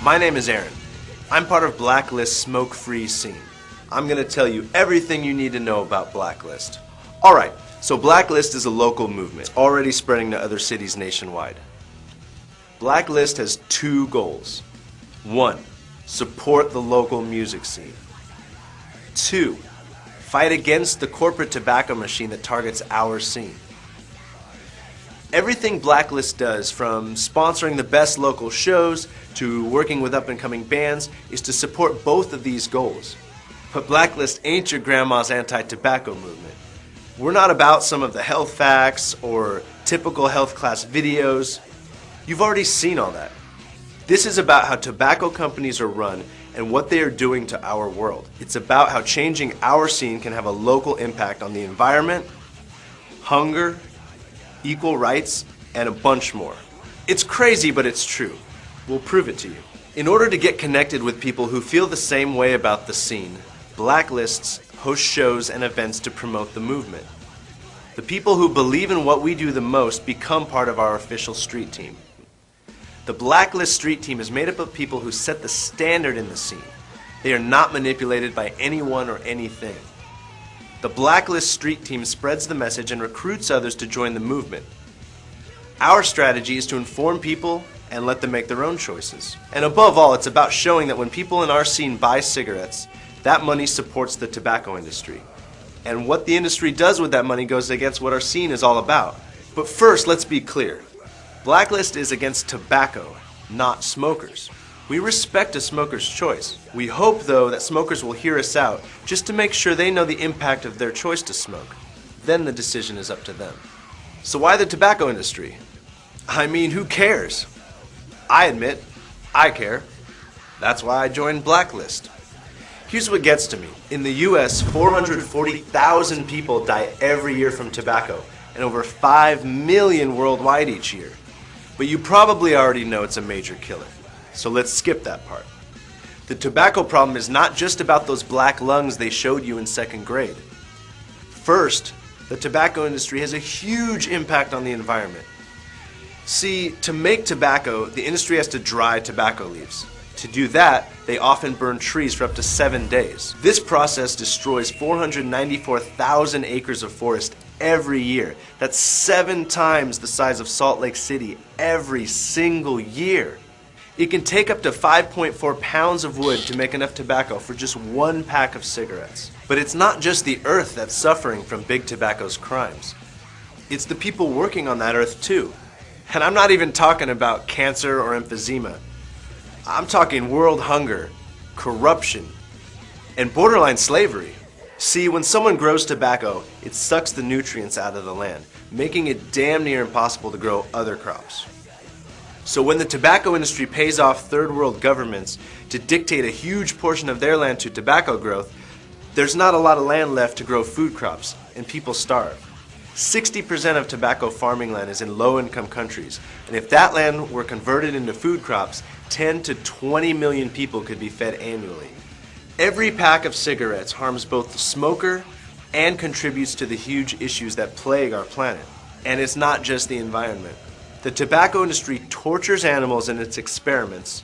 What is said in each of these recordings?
My name is Aaron. I'm part of Blacklist's smoke-free scene. I'm going to tell you everything you need to know about Blacklist. Alright, so Blacklist is a local movement, already spreading to other cities nationwide. Blacklist has two goals. 1. Support the local music scene. 2. Fight against the corporate tobacco machine that targets our scene. Everything Blacklist does, from sponsoring the best local shows to working with up-and-coming bands, is to support both of these goals. But Blacklist ain't your grandma's anti-tobacco movement. We're not about some of the health facts or typical health class videos. You've already seen all that. This is about how tobacco companies are run and what they are doing to our world. It's about how changing our scene can have a local impact on the environment, hunger, equal rights, and a bunch more. It's crazy, but it's true. We'll prove it to you. In order to get connected with people who feel the same way about the scene, Blacklists host shows and events to promote the movement. The people who believe in what we do the most become part of our official street team. The Blacklist street team is made up of people who set the standard in the scene. They are not manipulated by anyone or anything. The Blacklist street team spreads the message and recruits others to join the movement. Our strategy is to inform people and let them make their own choices. And above all, it's about showing that when people in our scene buy cigarettes, that money supports the tobacco industry. And what the industry does with that money goes against what our scene is all about. But first, let's be clear. Blacklist is against tobacco, not smokers. We respect a smoker's choice. We hope, though, that smokers will hear us out just to make sure they know the impact of their choice to smoke. Then the decision is up to them. So why the tobacco industry? I mean, who cares? I admit, I care. That's why I joined Blacklist. Here's what gets to me. In the US, 440,000 people die every year from tobacco, and over 5 million worldwide each year. But you probably already know it's a major killer. So let's skip that part. The tobacco problem is not just about those black lungs they showed you in 2nd grade. First, the tobacco industry has a huge impact on the environment. See, to make tobacco, the industry has to dry tobacco leaves. To do that, they often burn trees for up to 7 days. This process destroys 494,000 acres of forest every year. That's 7 times the size of Salt Lake City every single year. It can take up to 5.4 pounds of wood to make enough tobacco for just 1 pack of cigarettes. But it's not just the earth that's suffering from big tobacco's crimes. It's the people working on that earth too. And I'm not even talking about cancer or emphysema. I'm talking world hunger, corruption, and borderline slavery. See, when someone grows tobacco, it sucks the nutrients out of the land, making it damn near impossible to grow other crops. So when the tobacco industry pays off third world governments to dictate a huge portion of their land to tobacco growth, there's not a lot of land left to grow food crops, and people starve. 60% of tobacco farming land is in low-income countries, and if that land were converted into food crops, 10 to 20 million people could be fed annually. Every pack of cigarettes harms both the smoker and contributes to the huge issues that plague our planet. And it's not just the environment. The tobacco industry tortures animals in its experiments,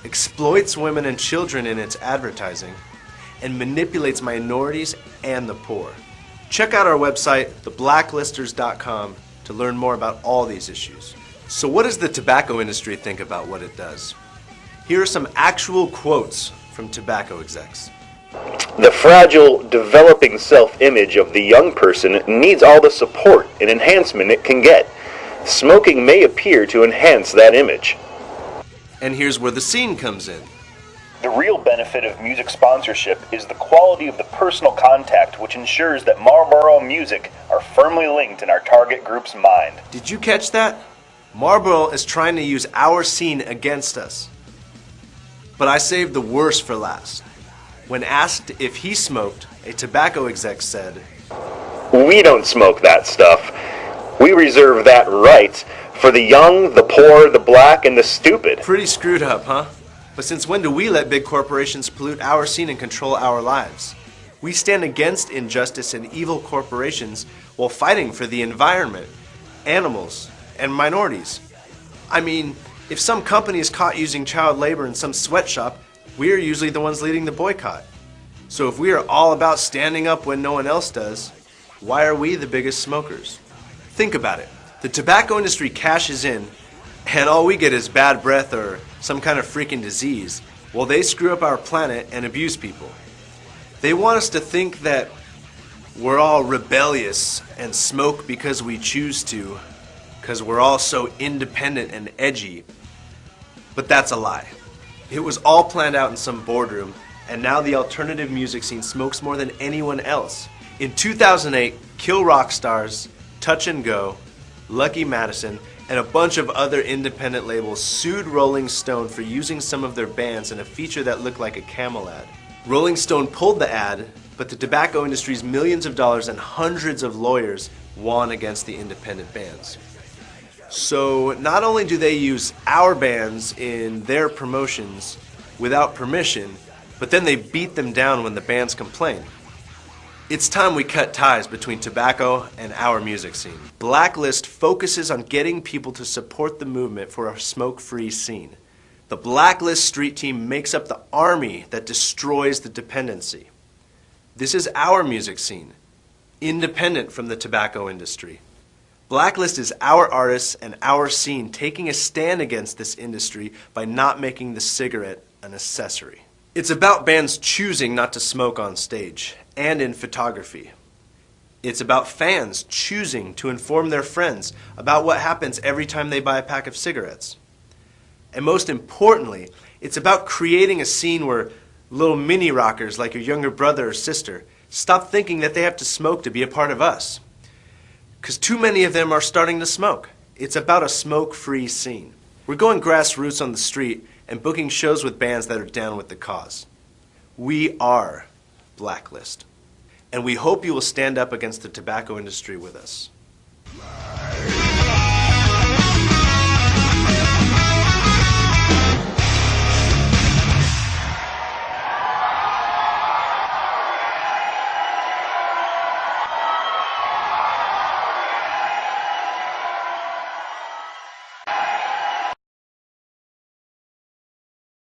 exploits women and children in its advertising, and manipulates minorities and the poor. Check out our website, theblacklisters.com, to learn more about all these issues. So what does the tobacco industry think about what it does? Here are some actual quotes from tobacco execs. The fragile, developing self-image of the young person needs all the support and enhancement it can get. Smoking may appear to enhance that image. And here's where the scene comes in. The real benefit of music sponsorship is the quality of the personal contact, which ensures that Marlboro music are firmly linked in our target group's mind. Did you catch that? Marlboro is trying to use our scene against us. But I saved the worst for last. When asked if he smoked, a tobacco exec said, We don't smoke that stuff. We reserve that right for the young, the poor, the black, and the stupid. Pretty screwed up, huh? But since when do we let big corporations pollute our scene and control our lives? We stand against injustice and evil corporations while fighting for the environment, animals, and minorities. I mean, If some company is caught using child labor in some sweatshop, we are usually the ones leading the boycott. So if we are all about standing up when no one else does, why are we the biggest smokers? Think about it. The tobacco industry cashes in, and all we get is bad breath or some kind of freaking disease, while they screw up our planet and abuse people. They want us to think that we're all rebellious and smoke because we choose to, because we're all so independent and edgy. But that's a lie. It was all planned out in some boardroom, and now the alternative music scene smokes more than anyone else. In 2008, Kill Rock Stars, Touch and Go, Lucky Madison, and a bunch of other independent labels sued Rolling Stone for using some of their bands in a feature that looked like a Camel ad. Rolling Stone pulled the ad, but the tobacco industry's millions of dollars and hundreds of lawyers won against the independent bands. So not only do they use our bands in their promotions without permission, but then they beat them down when the bands complain. It's time we cut ties between tobacco and our music scene. Blacklist focuses on getting people to support the movement for a smoke-free scene. The Blacklist street team makes up the army that destroys the dependency. This is our music scene, independent from the tobacco industry. Blacklist is our artists and our scene taking a stand against this industry by not making the cigarette an accessory. It's about bands choosing not to smoke on stage and in photography. It's about fans choosing to inform their friends about what happens every time they buy a pack of cigarettes. And most importantly, it's about creating a scene where little mini rockers like your younger brother or sister stop thinking that they have to smoke to be a part of us. Because too many of them are starting to smoke. It's about a smoke-free scene. We're going grassroots on the street and booking shows with bands that are down with the cause. We are Blacklist. And we hope you will stand up against the tobacco industry with us.